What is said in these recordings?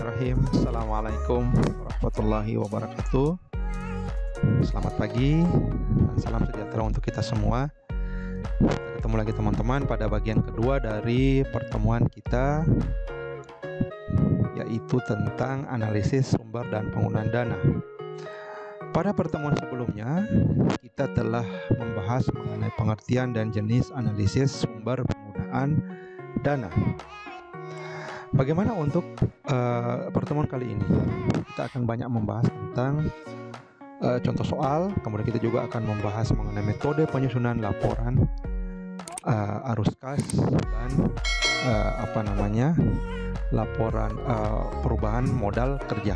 Bismillahirrahmanirrahim. Assalamualaikum warahmatullahi wabarakatuh. Selamat pagi dan salam sejahtera untuk kita semua. Kita ketemu lagi teman-teman pada bagian kedua dari pertemuan kita, yaitu tentang analisis sumber dan penggunaan dana. Pada pertemuan sebelumnya, kita telah membahas mengenai pengertian dan jenis analisis sumber penggunaan dana. Bagaimana untuk pertemuan kali ini? Kita akan banyak membahas tentang contoh soal, kemudian kita juga akan membahas mengenai metode penyusunan laporan arus kas dan laporan perubahan modal kerja.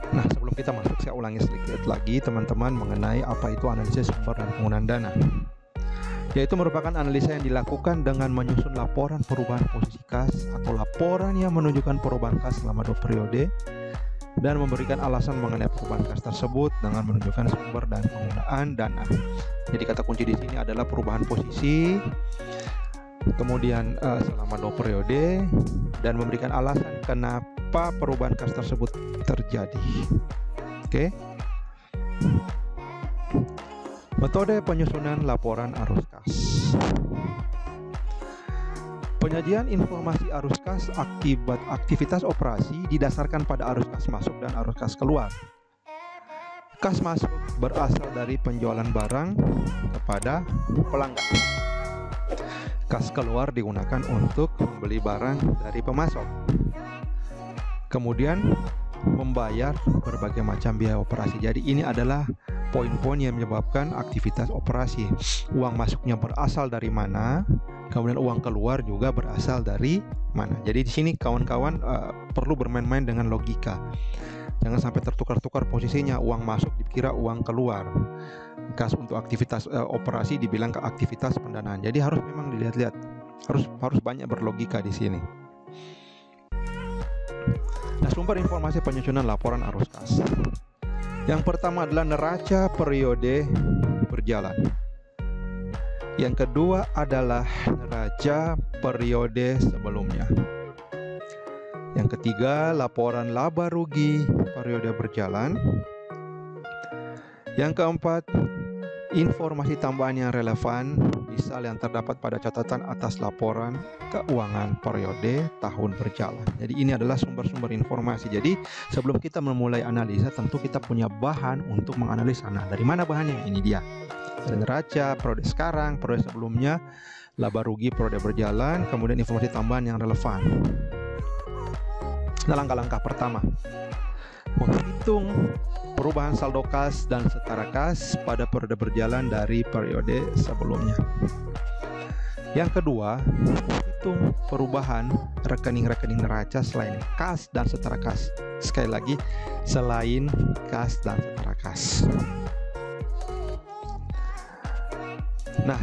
Nah, sebelum kita masuk, saya ulangi sedikit lagi teman-teman mengenai apa itu analisis sumber dan penggunaan dana. Yaitu merupakan analisa yang dilakukan dengan menyusun laporan perubahan posisi kas atau laporan yang menunjukkan perubahan kas selama 2 periode dan memberikan alasan mengenai perubahan kas tersebut dengan menunjukkan sumber dan penggunaan dana. Jadi kata kunci di sini adalah perubahan posisi, kemudian selama 2 periode, dan memberikan alasan kenapa perubahan kas tersebut terjadi. Oke. Metode penyusunan laporan arus kas. Penyajian informasi arus kas akibat aktivitas operasi didasarkan pada arus kas masuk dan arus kas keluar. Kas masuk berasal dari penjualan barang kepada pelanggan. Kas keluar digunakan untuk membeli barang dari pemasok. Kemudian membayar berbagai macam biaya operasi. Jadi ini adalah poin-poin yang menyebabkan aktivitas operasi. Uang masuknya berasal dari mana, kemudian uang keluar juga berasal dari mana. Jadi di sini kawan-kawan perlu bermain-main dengan logika. Jangan sampai tertukar-tukar posisinya. Uang masuk dikira uang keluar. Kas untuk aktivitas operasi dibilang ke aktivitas pendanaan. Jadi harus memang dilihat-lihat. Harus banyak berlogika di sini. Nah, sumber informasi penyusunan laporan arus kas. Yang pertama adalah neraca periode berjalan. Yang kedua adalah neraca periode sebelumnya. Yang ketiga, laporan laba rugi periode berjalan. Yang keempat, informasi tambahan yang relevan, misal yang terdapat pada catatan atas laporan keuangan periode tahun berjalan. Jadi ini adalah sumber-sumber informasi. Jadi sebelum kita memulai analisa, tentu kita punya bahan untuk menganalisa. Nah, dari mana bahannya? Ini dia. Dari neraca periode sekarang, periode sebelumnya, laba rugi periode berjalan, kemudian informasi tambahan yang relevan. Nah, langkah-langkah pertama, menghitung perubahan saldo kas dan setara kas pada periode berjalan dari periode sebelumnya. Yang kedua, menghitung perubahan rekening-rekening neraca selain kas dan setara kas. Sekali lagi, selain kas dan setara kas. Nah,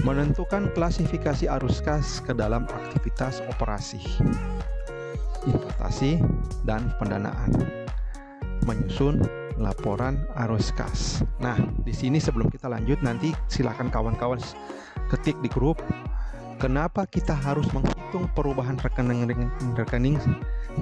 menentukan klasifikasi arus kas ke dalam aktivitas operasi, investasi, dan pendanaan. Menyusun laporan arus kas. Nah, di sini sebelum kita lanjut, nanti silakan kawan-kawan ketik di grup, kenapa kita harus menghitung perubahan rekening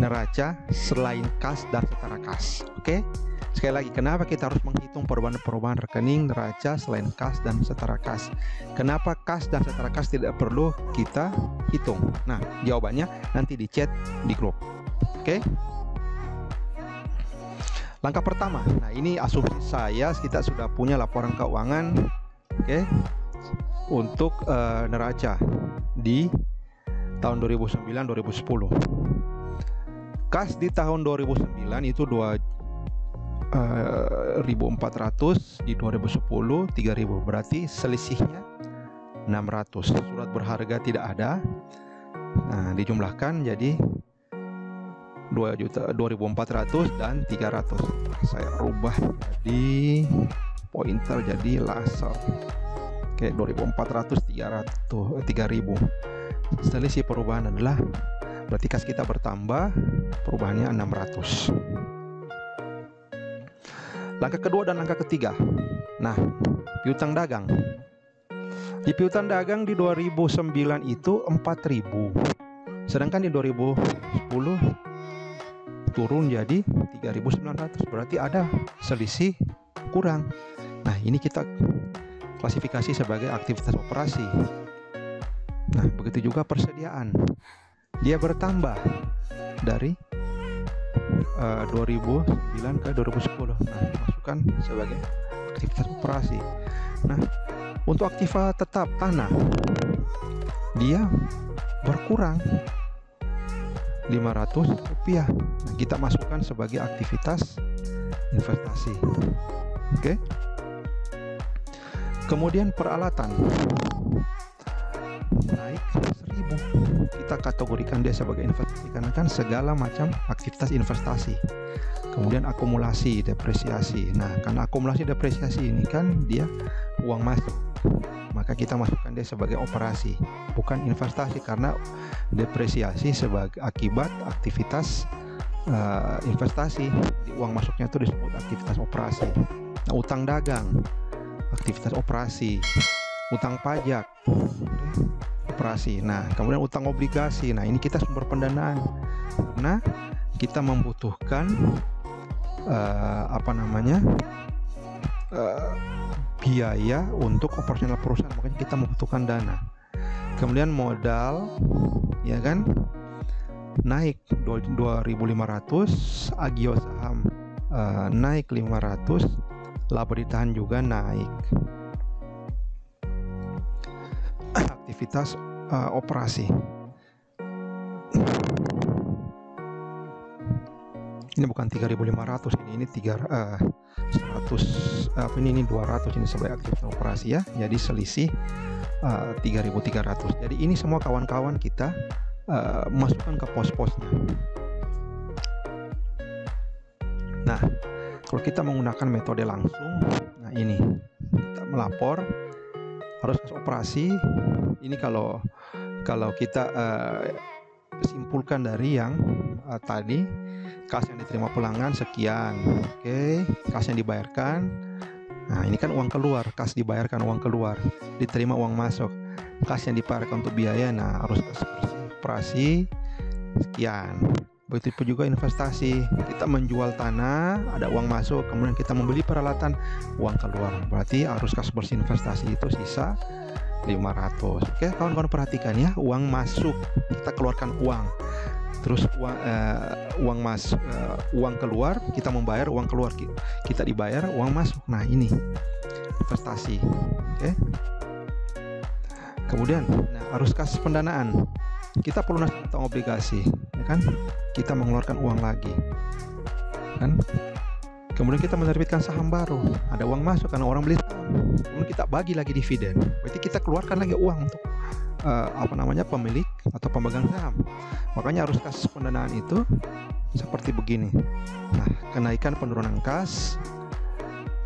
neraca selain kas dan setara kas. Oke? Sekali lagi, kenapa kita harus menghitung perubahan rekening neraca selain kas dan setara kas? Kenapa kas dan setara kas tidak perlu kita hitung? Nah, jawabannya nanti di chat di grup. Oke? Langkah pertama, nah ini asumsi saya, kita sudah punya laporan keuangan, oke, untuk neraca di tahun 2009-2010. Kas di tahun 2009 itu 2.400, di 2010 3.000, berarti selisihnya 600. Surat berharga tidak ada. Nah, dijumlahkan jadi 2.400 dan 300. Saya rubah jadi pointer, jadi laser. Oke, 2.400, 3.000. Selisih perubahan adalah, berarti kas kita bertambah, perubahannya 600. Langkah kedua dan langkah ketiga. Nah, piutang dagang. Di piutang dagang di 2009 itu 4.000. Sedangkan di 2010 turun jadi 3.900. Berarti ada selisih kurang. Nah, ini kita klasifikasi sebagai aktivitas operasi. Nah, begitu juga persediaan. Dia bertambah dari 2009 ke 2010. Nah, dimasukkan sebagai aktivitas operasi. Nah, untuk aktiva tetap tanah, dia berkurang 500 rupiah. Nah, kita masukkan sebagai aktivitas investasi. Oke. Kemudian peralatan naik 1.000. Kita kategorikan dia sebagai investasi karena kan segala macam aktivitas investasi. Kemudian akumulasi, depresiasi. Nah, karena akumulasi depresiasi ini kan dia uang masuk, maka kita masukkan dia sebagai operasi, bukan investasi, karena depresiasi sebagai akibat aktivitas investasi. Jadi, uang masuknya itu disebut aktivitas operasi. Nah, utang dagang, aktivitas operasi. Utang pajak, operasi. Nah, kemudian utang obligasi. Nah, ini kita sumber pendanaan karena kita membutuhkan biaya untuk operasional perusahaan, makanya kita membutuhkan dana. Kemudian modal, ya kan, naik 2.500, agio saham naik 500, laba ditahan juga naik. Aktivitas operasi. Ini bukan 3.500, ini 100, ini 200, ini sebagai aktivitas operasi ya. Jadi selisih 3.300. Jadi ini semua kawan-kawan kita masukkan ke pos-posnya. Nah, kalau kita menggunakan metode langsung, nah ini kita melapor harus kas operasi. Ini kalau kita simpulkan dari yang tadi, kas yang diterima pelanggan sekian, oke, kas yang dibayarkan. Nah, ini kan uang keluar, kas dibayarkan uang keluar, diterima uang masuk, kas yang dibayarkan untuk biaya. Nah, harus kas operasi sekian. Begitu juga investasi, kita menjual tanah, ada uang masuk, kemudian kita membeli peralatan, uang keluar, berarti arus kas bersih investasi itu sisa 500. Oke, kawan-kawan perhatikan ya, uang masuk kita keluarkan uang, terus uang masuk, uang keluar kita membayar, uang keluar kita dibayar, uang masuk. Nah, ini investasi. Oke. Kemudian, arus kas pendanaan, kita perlu utang obligasi, ya kan? Kita mengeluarkan uang lagi, kan? Kemudian kita menerbitkan saham baru, ada uang masuk karena orang beli saham. Kemudian kita bagi lagi dividen, berarti kita keluarkan lagi uang untuk pemilik atau pemegang saham. Makanya arus kas pendanaan itu seperti begini. Nah, kenaikan penurunan kas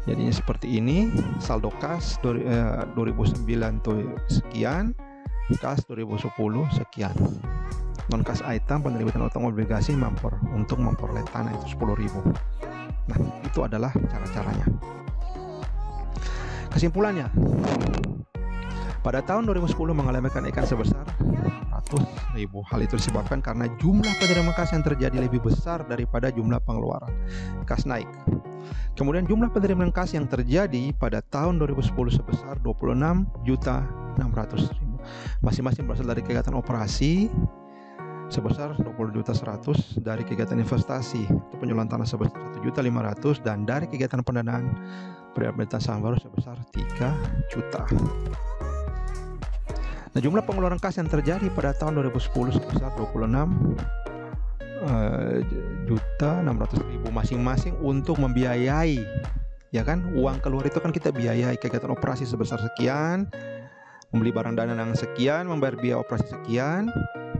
jadinya seperti ini. Saldo kas 2009 tuh sekian, kas 2010 sekian. Non kas item penerbitan utang obligasi untuk memperoleh tanah itu 10.000. Nah, itu adalah cara-caranya. Kesimpulannya, pada tahun 2010 mengalami kenaikan sebesar 100.000. Hal itu disebabkan karena jumlah penerimaan kas yang terjadi lebih besar daripada jumlah pengeluaran. Kas naik. Kemudian jumlah penerimaan kas yang terjadi pada tahun 2010 sebesar 26.600.000. Masing-masing berasal dari kegiatan operasi sebesar 20.100.000, dari kegiatan investasi atau penjualan tanah sebesar 1.500.000, dan dari kegiatan pendanaan penerbitan saham baru sebesar 3 juta. Nah, jumlah pengeluaran kas yang terjadi pada tahun 2010 sebesar 26.600.000 masing-masing untuk membiayai, ya kan, uang keluar itu kan kita biayai kegiatan operasi sebesar sekian, membeli barang dagangan sekian, membayar biaya operasi sekian,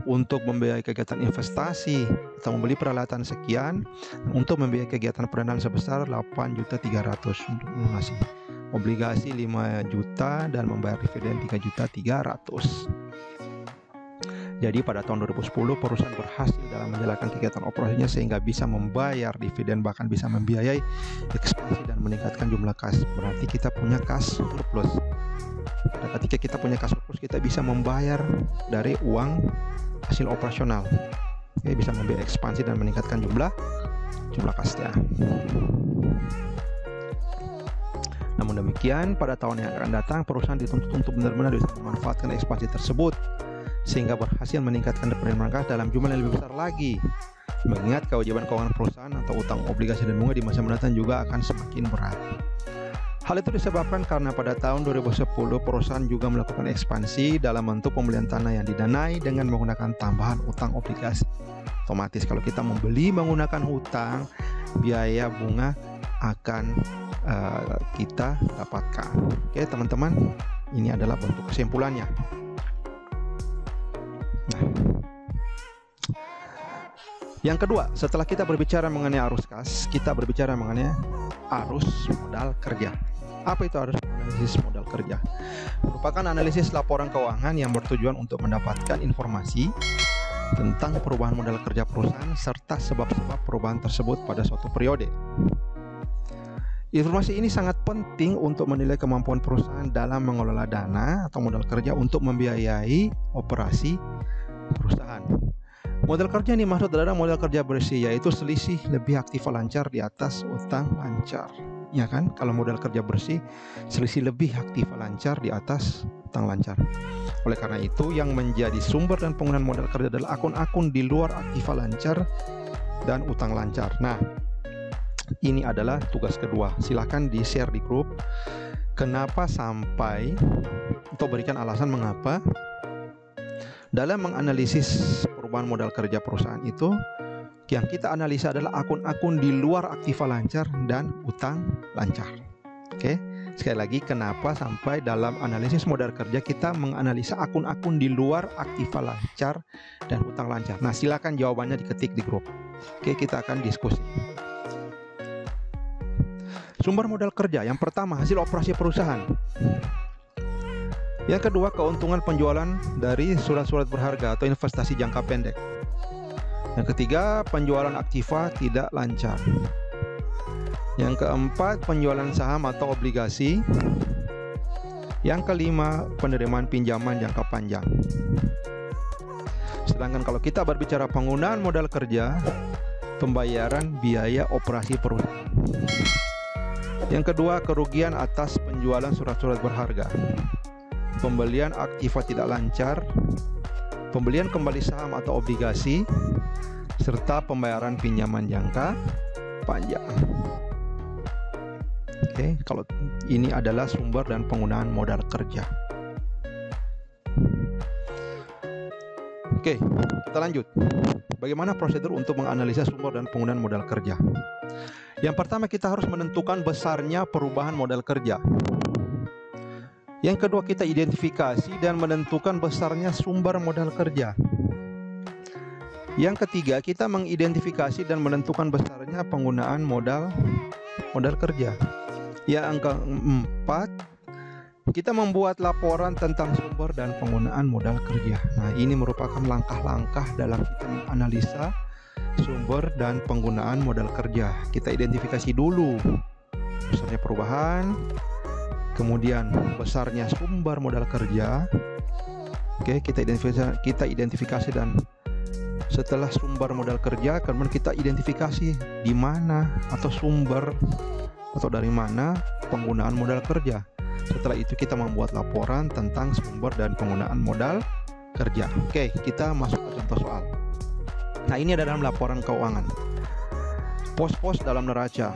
untuk membiayai kegiatan investasi atau membeli peralatan sekian, untuk membiayai kegiatan pendanaan sebesar 8.300.000 untuk melunasi obligasi 5 juta dan membayar dividen 3.300.000. Jadi pada tahun 2010 perusahaan berhasil dalam menjalankan kegiatan operasinya sehingga bisa membayar dividen, bahkan bisa membiayai ekspansi dan meningkatkan jumlah kas. Berarti kita punya kas surplus. Pada ketika kita punya kas surplus, kita bisa membayar dari uang hasil operasional. Oke, bisa membeli ekspansi dan meningkatkan jumlah kasnya. Namun demikian, pada tahun yang akan datang, perusahaan dituntut untuk benar-benar bisa memanfaatkan ekspansi tersebut sehingga berhasil meningkatkan penerimaan kas dalam jumlah yang lebih besar lagi. Mengingat kewajiban keuangan perusahaan atau utang obligasi dan bunga di masa mendatang juga akan semakin berat. Hal itu disebabkan karena pada tahun 2010 perusahaan juga melakukan ekspansi dalam bentuk pembelian tanah yang didanai dengan menggunakan tambahan utang obligasi. Otomatis kalau kita membeli menggunakan hutang, biaya bunga akan kita dapatkan. Oke teman-teman, ini adalah bentuk kesimpulannya. Nah, yang kedua, setelah kita berbicara mengenai arus kas, kita berbicara mengenai arus modal kerja. Apa itu arus analisis modal kerja? Merupakan analisis laporan keuangan yang bertujuan untuk mendapatkan informasi tentang perubahan modal kerja perusahaan serta sebab-sebab perubahan tersebut pada suatu periode. Informasi ini sangat penting untuk menilai kemampuan perusahaan dalam mengelola dana atau modal kerja untuk membiayai operasi perusahaan. Modal kerja yang dimaksud adalah modal kerja bersih, yaitu selisih lebih aktif lancar di atas utang lancar. Ya kan? Kalau modal kerja bersih, selisih lebih aktif lancar di atas utang lancar. Oleh karena itu, yang menjadi sumber dan penggunaan modal kerja adalah akun-akun di luar aktif lancar dan utang lancar. Nah, ini adalah tugas kedua. Silahkan di-share di grup. Kenapa sampai, atau berikan alasan mengapa dalam menganalisis perubahan modal kerja perusahaan itu, yang kita analisa adalah akun-akun di luar aktiva lancar dan utang lancar. Oke, sekali lagi, kenapa sampai dalam analisis modal kerja kita menganalisa akun-akun di luar aktiva lancar dan utang lancar? Nah, silakan jawabannya diketik di grup. Oke, kita akan diskusi. Sumber modal kerja, yang pertama hasil operasi perusahaan. Yang kedua, keuntungan penjualan dari surat-surat berharga atau investasi jangka pendek. Yang ketiga, penjualan aktiva tidak lancar. Yang keempat, penjualan saham atau obligasi. Yang kelima, penerimaan pinjaman jangka panjang. Sedangkan kalau kita berbicara penggunaan modal kerja, pembayaran biaya operasi perusahaan. Yang kedua, kerugian atas penjualan surat-surat berharga. Pembelian aktiva tidak lancar, pembelian kembali saham atau obligasi, serta pembayaran pinjaman jangka panjang. Oke, kalau ini adalah sumber dan penggunaan modal kerja. Oke, kita lanjut. Bagaimana prosedur untuk menganalisa sumber dan penggunaan modal kerja? Yang pertama, kita harus menentukan besarnya perubahan modal kerja. Yang kedua, kita identifikasi dan menentukan besarnya sumber modal kerja. Yang ketiga, kita mengidentifikasi dan menentukan besarnya penggunaan modal kerja. Yang keempat, kita membuat laporan tentang sumber dan penggunaan modal kerja. Nah, ini merupakan langkah-langkah dalam kita menganalisa sumber dan penggunaan modal kerja. Kita identifikasi dulu besarnya perubahan, kemudian besarnya sumber modal kerja. Oke, kita identifikasi dan setelah sumber modal kerja, kemudian kita identifikasi di mana atau sumber atau dari mana penggunaan modal kerja. Setelah itu kita membuat laporan tentang sumber dan penggunaan modal kerja. Oke, kita masuk ke contoh soal. Nah, ini ada dalam laporan keuangan. Pos-pos dalam neraca.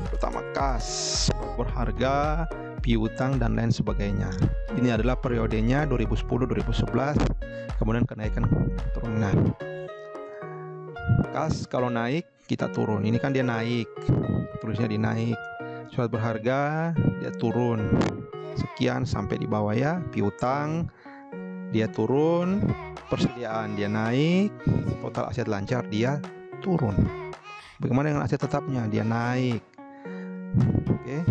Pertama, kas, berharga, piutang, dan lain sebagainya. Ini adalah periodenya 2010-2011, kemudian kenaikan turunan. Kas kalau naik, kita turun. Ini kan dia naik, tulisnya dinaik. Surat berharga, dia turun sekian sampai di bawah ya. Piutang, dia turun. Persediaan, dia naik. Total aset lancar, dia turun. Bagaimana dengan aset tetapnya? Dia naik. Oke,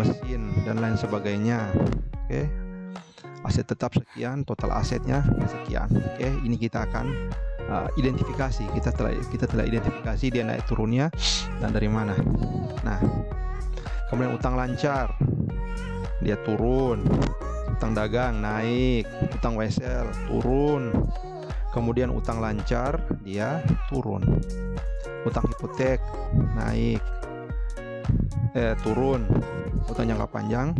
mesin dan lain sebagainya. Oke, aset tetap sekian, total asetnya sekian. Oke, ini kita akan identifikasi. Kita telah identifikasi dia naik turunnya dan dari mana. Nah, kemudian utang lancar, dia turun. Utang dagang naik, utang wesel turun. Kemudian utang lancar dia turun. Utang hipotek naik, turun. Utang jangka panjang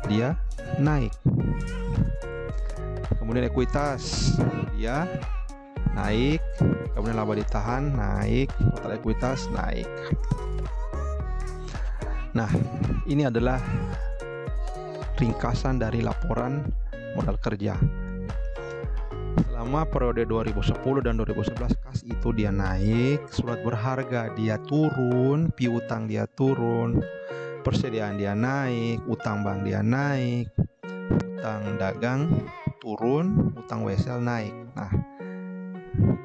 dia naik. Kemudian ekuitas dia naik, kemudian laba ditahan naik, total ekuitas naik. Nah, ini adalah ringkasan dari laporan modal kerja. Selama periode 2010 dan 2011 kas itu dia naik, surat berharga dia turun, piutang dia turun, persediaan dia naik, utang bank dia naik, utang dagang turun, utang wesel naik. Nah,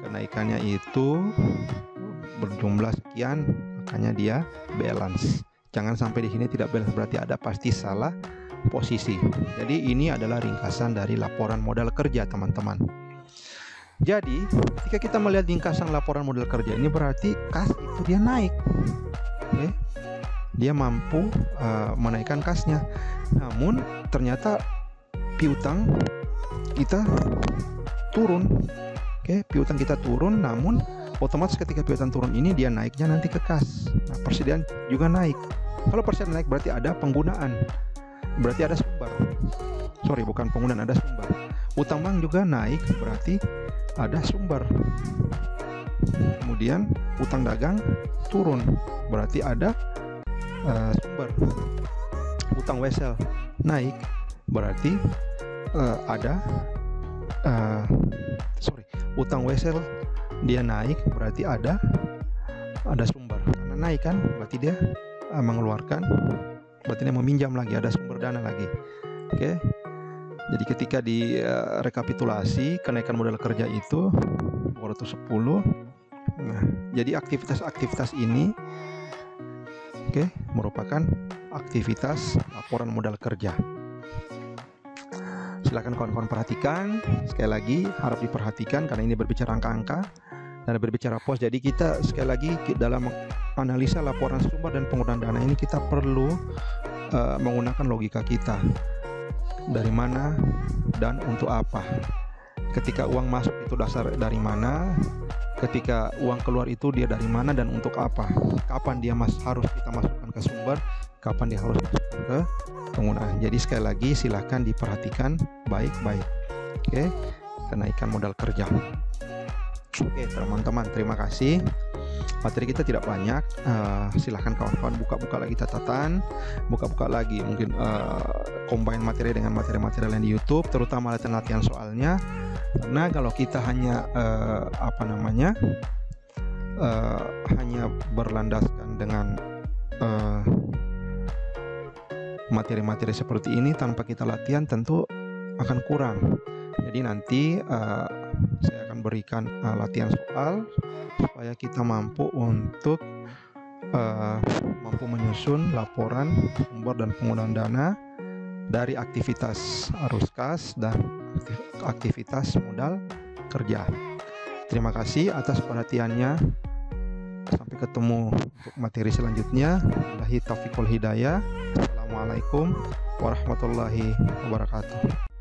kenaikannya itu berjumlah sekian, makanya dia balance. Jangan sampai di sini tidak balance, berarti ada pasti salah posisi. Jadi ini adalah ringkasan dari laporan modal kerja, teman-teman. Jadi ketika kita melihat ringkasan laporan modal kerja ini, berarti kas itu dia naik. Oke. Dia mampu menaikkan kasnya. Namun ternyata piutang kita turun. Oke, piutang kita turun, namun otomatis ketika piutang turun ini dia naiknya nanti ke kas. Nah, persediaan juga naik. Kalau persediaan naik berarti ada penggunaan, berarti ada sumber. Sorry, bukan penggunaan, ada sumber. Utang bank juga naik, berarti ada sumber. Kemudian utang dagang turun, berarti ada sumber. Utang wesel naik, berarti ada utang wesel dia naik, berarti ada sumber. Karena naik kan, berarti dia mengeluarkan, berarti dia meminjam lagi, ada sumber dana lagi. Oke. Jadi ketika di rekapitulasi kenaikan modal kerja itu 210. Nah, jadi aktivitas-aktivitas ini merupakan aktivitas laporan modal kerja. Silakan kawan-kawan perhatikan. Sekali lagi harap diperhatikan karena ini berbicara angka-angka dan berbicara pos. Jadi kita sekali lagi dalam analisa laporan sumber dan penggunaan dana ini kita perlu menggunakan logika kita. Dari mana dan untuk apa? Ketika uang masuk itu dasar dari mana? Ketika uang keluar itu dia dari mana dan untuk apa? Kapan dia harus kita masukkan ke sumber? Kapan dia harus masukkan ke penggunaan? Jadi sekali lagi silahkan diperhatikan baik-baik. Oke, kenaikan modal kerja. Oke teman-teman, terima kasih. Materi kita tidak banyak. Silahkan kawan-kawan buka-buka lagi catatan, buka-buka lagi mungkin combine materi dengan materi-materi lain di YouTube, terutama latihan-latihan soalnya. Karena kalau kita hanya hanya berlandaskan dengan materi-materi seperti ini tanpa kita latihan, tentu akan kurang. Jadi nanti saya akan berikan latihan soal supaya kita mampu untuk menyusun laporan sumber dan penggunaan dana dari aktivitas arus kas dan aktivitas modal kerja. Terima kasih atas perhatiannya. Sampai ketemu untuk materi selanjutnya. Wabillahi taufiq wal hidayah. Assalamualaikum warahmatullahi wabarakatuh.